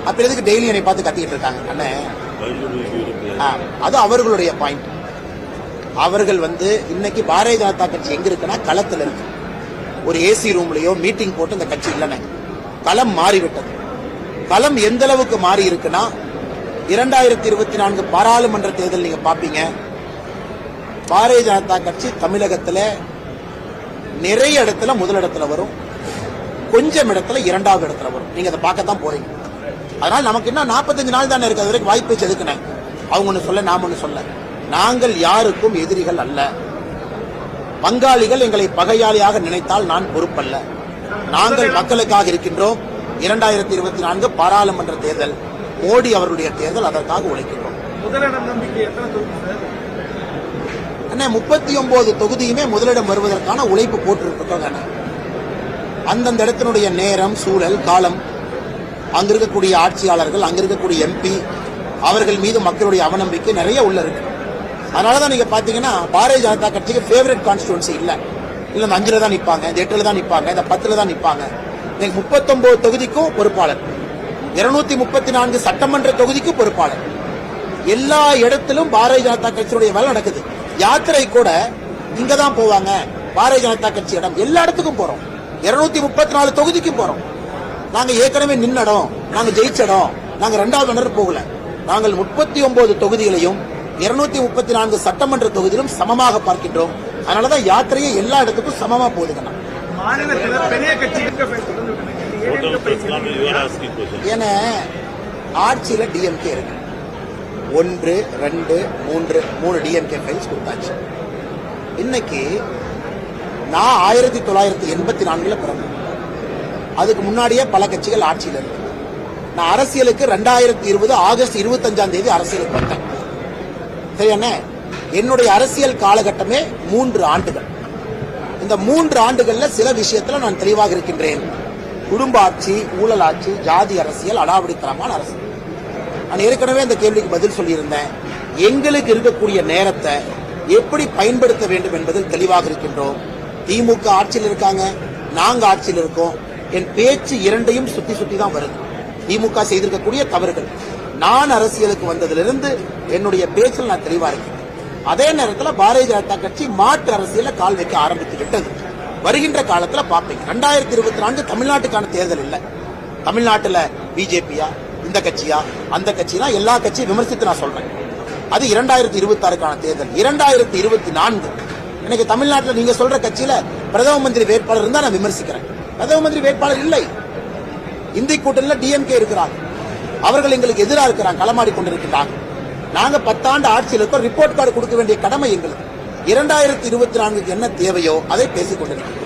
அப்ப எதுக்கு டெய்லி என்னை பார்த்து கத்திக்கிட்டு இருக்காங்க அண்ணே? அது அவர்களுடைய பாயிண்ட். அவர்கள் இன்னைக்கு பாரதிய ஜனதா கட்சி எங்க இருக்குன்னா களத்தில் இருக்கு. ஒரு ஏசி ரூம்லயோ மீட்டிங் போட்டு இந்த கட்சி இல்லைன்னு களம் மாறிவிட்டது. களம் எந்த அளவுக்கு மாறி இருக்குன்னா 2024 பாராளுமன்ற தேர்தல் நீங்க பாப்பீங்க. பாரதிய ஜனதா கட்சி தமிழகத்தில் நிறைய இடத்துல முதலிடத்துல வரும், கொஞ்சம் இடத்துல இரண்டாவது இடத்துல வரும். நீங்க அதை பார்க்கத்தான் போறீங்க. அதனால நமக்கு இன்னும் 45 நாள் தானே இருக்கு. அது வரைக்கும் வாய்ப்பு செதுக்கினேன். அவங்க ஒண்ணு சொல்ல, நாம ஒண்ணு சொல்ல. நாங்கள் யாருக்கும் எதிரிகள் அல்ல. பங்காளிகள் எங்களை பகையாளியாக நினைத்தால் நான் பொறுப்பல்ல. நாங்கள் மக்களுக்காக இருக்கின்றோம். 2024 பாராளுமன்ற தேர்தல் மோடி அவர்களுடைய தேர்தல், அதற்காக உழைக்கின்றோம். அண்ணே 39 தொகுதியுமே முதலிடம் வருவதற்கான உழைப்பு போட்டிருக்கோங்க. அந்தந்த இடத்தினுடைய நேரம், சூழல், காலம், அங்க இருக்கக்கூடிய ஆட்சியாளர்கள், அங்க இருக்கக்கூடிய எம்பி, அவர்கள் மீது மக்களுடைய அவநம்பிக்கை நிறைய உள்ள இருக்கு. அதனாலதான் நீங்க பாத்தீங்கன்னா பாரதிய ஜனதா கட்சிக்கு ஃபேவரட் கான்ஸ்டிடுவன்சி இல்ல. இந்த 5ல தான் நிப்பாங்க, இந்த 8ல தான் நிப்பாங்க, இந்த 10ல தான் நிப்பாங்க. 39 தொகுதிக்கும் பொறுப்பாளர், 234 சட்டமன்ற தொகுதிக்கும் பொறுப்பாளர். எல்லா இடத்திலும் பாரதிய ஜனதா கட்சியுடைய வேலை நடக்குது. யாத்திரை கூட இங்கதான் போவாங்க. பாரதிய ஜனதா கட்சி இடம் எல்லா இடத்துக்கும் போறோம். 234 தொகுதிக்கும் போறோம். நாங்க ஏற்கனவே நின்னடம், நாங்க ஜெயிச்சடம், நாங்க 2வது போகல. நாங்கள் 39 தொகுதிகளையும் 234 சட்டமன்ற தொகுதியிலும் சமமாக பார்க்கின்றோம். அதனாலதான் யாத்திரையை எல்லா இடத்துக்கும் சமமா போகுதுங்க. ஏன்னா ஆட்சியில டிஎம்கே இருக்கு. 1, 2, 3 டிஎம்கே ஃபைல்ஸ் கொடுத்தாச்சு. இன்னைக்கு நான் 1984 பிறந்தேன். அதுக்கு முன்னாடியே பல கட்சிகள் ஆட்சியில் இருக்கு. நான் அரசியலுக்கு 2020 ஆகஸ்ட் 25 அரசியலுக்கு வந்தேன். சரியான என்னுடைய அரசியல் காலகட்டமே 3 ஆண்டுகள். இந்த 3 ஆண்டுகள்ல சில விஷயத்துல நான் தெளிவாக இருக்கின்றேன். குடும்ப ஆட்சி, ஊழல் ஆட்சி, ஜாதி அரசியல், அடாவடித்தனமான அரசியல். நான் ஏற்கனவே இந்த கேள்விக்கு பதில் சொல்லியிருந்தேன். எங்களுக்கு இருக்கக்கூடிய நேரத்தை எப்படி பயன்படுத்த வேண்டும் என்பதில் தெளிவாக இருக்கின்றோம். திமுக ஆட்சியில் இருக்காங்க, நாங்க ஆட்சியில் இருக்கோம். என் பேச்சு இரண்டையும் சுத்தி சுத்தி தான் வருது. திமுக செய்திருக்கக்கூடிய தவறுகள், நான் அரசியலுக்கு வந்ததிலிருந்து என்னுடைய பேச்சில் நான் தெளிவா இருக்கேன். அதே நேரத்தில் பாரதிய ஜனதா கட்சி மாற்று அரசியல கால் வைக்க ஆரம்பித்து விட்டது. வருகின்ற காலத்தில் பார்ப்பீங்க. 2024 தமிழ்நாட்டுக்கான தேர்தல் இல்ல. தமிழ்நாட்டில் பிஜேபியா, இந்த கட்சியா, அந்த கட்சியா, எல்லா கட்சியும் விமர்சித்து நான் சொல்றேன். அது 2026க்கான தேர்தல். 2024 இன்னைக்கு தமிழ்நாட்டில் நீங்க சொல்ற கட்சியில பிரதம மந்திரி வேட்பாளர் இருந்தா நான் விமர்சிக்கிறேன். பிரதம மந்திரி வேட்பாளர் இல்லை. இந்திய கூட்டணியில் டிஎம்கே இருக்கிறாங்க. அவர்கள் எங்களுக்கு எதிராக இருக்கிறாங்க, களமாடி கொண்டிருக்கிறாங்க. நாங்க 10 ஆண்டு ஆட்சியில் இருக்கோம். ரிப்போர்ட் கார்டு கொடுக்க வேண்டிய கடமை எங்களுக்கு. 2024 என்ன தேவையோ அதை பேசிக் கொண்டிருக்கிறோம்.